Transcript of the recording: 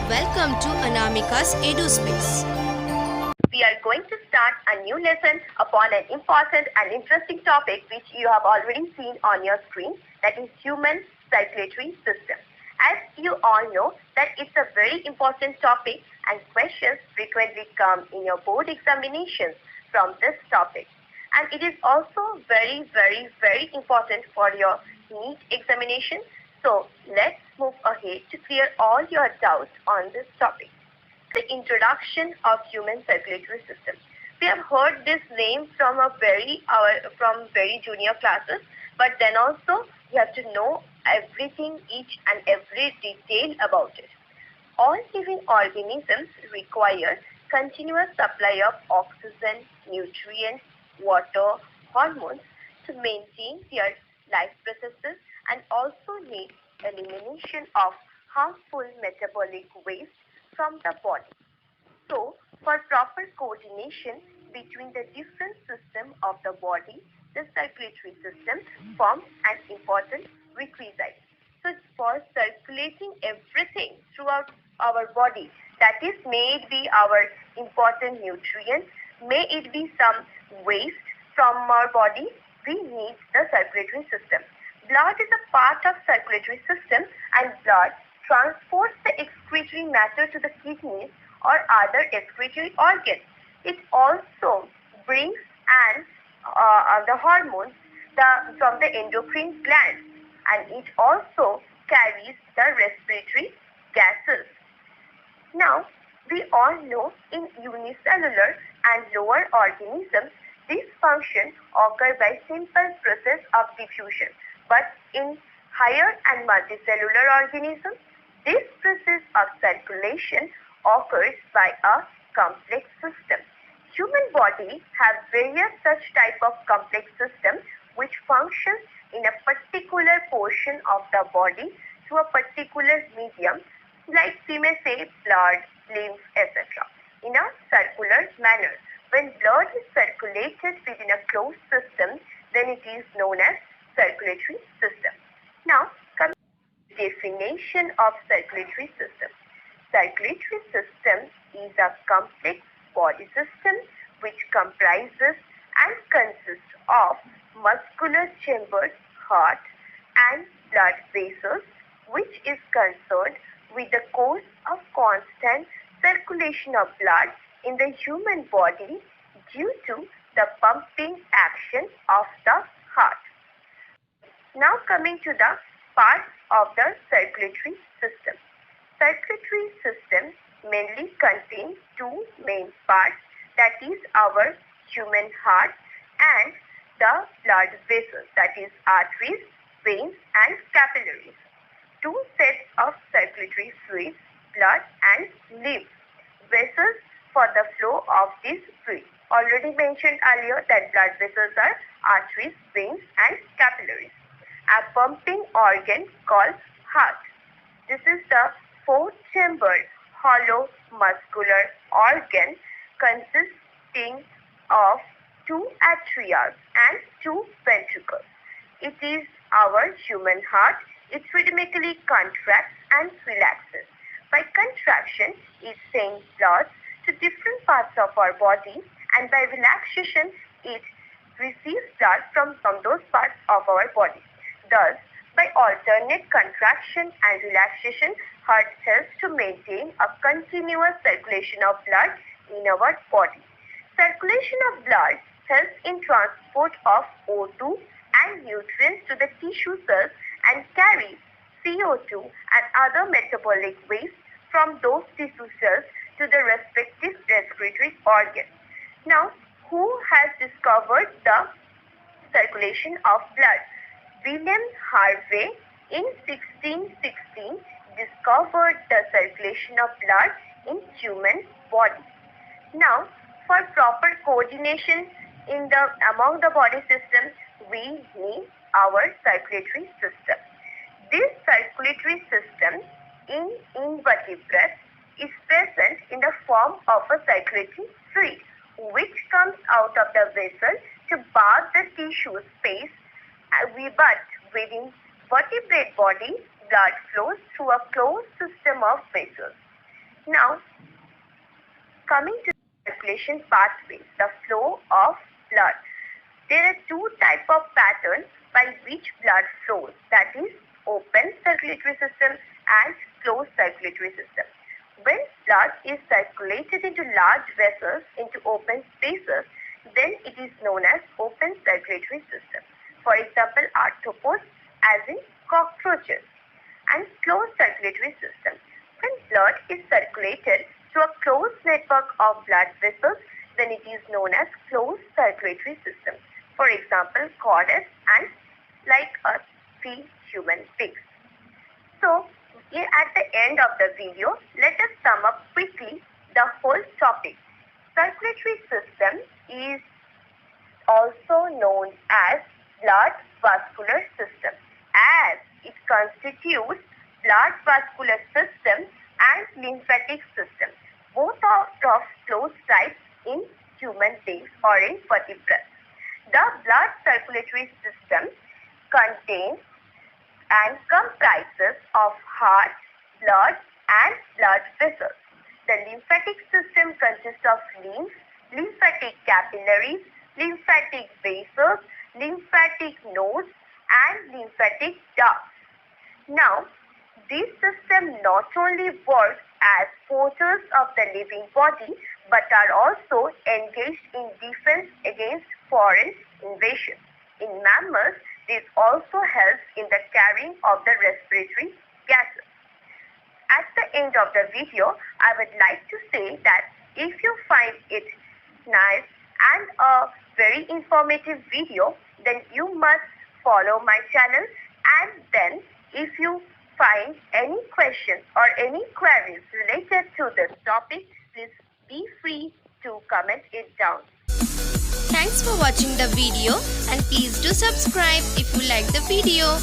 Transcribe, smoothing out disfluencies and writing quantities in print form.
Welcome to Anamika's EduSpace. We are going to start a new lesson upon an important and interesting topic which you have already seen on your screen, that is human circulatory system. As you all know that it's a very important topic and questions frequently come in your board examinations from this topic. And it is also very important for your NEET examination. So let's move ahead to clear all your doubts on this topic. The introduction of human circulatory system. We have heard this name from very junior classes, but then also you have to know everything, each and every detail about it. All living organisms require continuous supply of oxygen, nutrients, water, hormones to maintain their life processes, and also need elimination of harmful metabolic waste from the body. So, for proper coordination between the different systems of the body, the circulatory system forms an important requisite. So, for circulating everything throughout our body, that is, may it be our important nutrients, may it be some waste from our body, we need the circulatory system. Blood is a part of circulatory system, and blood transports the excretory matter to the kidneys or other excretory organs. It also brings the hormones from the endocrine glands, and it also carries the respiratory gases. Now, we all know in unicellular and lower organisms, this function occurs by simple process of diffusion. But in higher and multicellular organisms, this process of circulation occurs by a complex system. Human body has various such type of complex systems which functions in a particular portion of the body through a particular medium, like we may say blood, lymph, etc. in a circular manner. When blood is circulated within a closed system, then it is known as circulatory system. Now, coming to the definition of circulatory system. Circulatory system is a complex body system which comprises and consists of muscular chambers, heart, and blood vessels, which is concerned with the course of constant circulation of blood in the human body due to the pumping action of the heart. Now coming to the parts of the circulatory system. Circulatory system mainly contains two main parts, that is our human heart and the blood vessels, that is arteries, veins and capillaries. Two sets of circulatory fluids, blood and lymph vessels for the flow of this fluid. Already mentioned earlier that blood vessels are arteries, veins and capillaries. A pumping organ called heart. This is the four-chambered hollow muscular organ consisting of two atria and two ventricles. It is our human heart. It rhythmically contracts and relaxes. By contraction, it sends blood to different parts of our body, and by relaxation, it receives blood from those parts of our body. Thus, by alternate contraction and relaxation, heart helps to maintain a continuous circulation of blood in our body. Circulation of blood helps in transport of O2 and nutrients to the tissue cells and carries CO2 and other metabolic waste from those tissue cells to the respective respiratory organs. Now, who has discovered the circulation of blood? William Harvey in 1616 discovered the circulation of blood in human body. Now, for proper coordination among the body systems, we need our circulatory system. This circulatory system in invertebrates is present in the form of a circulatory fluid which comes out of the vessel to bath the tissue space, but within vertebrate body, blood flows through a closed system of vessels. Now, coming to circulation pathways, the flow of blood. There are two types of patterns by which blood flows, that is open circulatory system and closed circulatory system. When blood is circulated into large vessels into open spaces, then it is known as open circulatory system. For example, arthropods, as in cockroaches. And closed circulatory system. When blood is circulated through a closed network of blood vessels, then it is known as closed circulatory system. For example, goddess and like us, we human beings. So, at the end of the video, let us sum up quickly the whole topic. Circulatory system is also known as blood vascular system, as it constitutes blood vascular system and lymphatic system, both are of closed types in human beings or in vertebrates. The blood circulatory system contains and comprises of heart, blood and blood vessels. The lymphatic system consists of lymph, lymphatic capillaries, lymphatic vessels, lymphatic nodes and lymphatic ducts. Now, this system not only works as porters of the living body but are also engaged in defense against foreign invasion. In mammals, this also helps in the carrying of the respiratory gases. At the end of the video, I would like to say that if you find it nice and a very informative video, then you must follow my channel, and then if you find any question or any queries related to this topic, please be free to comment it down. Thanks for watching the video and please do subscribe if you like the video.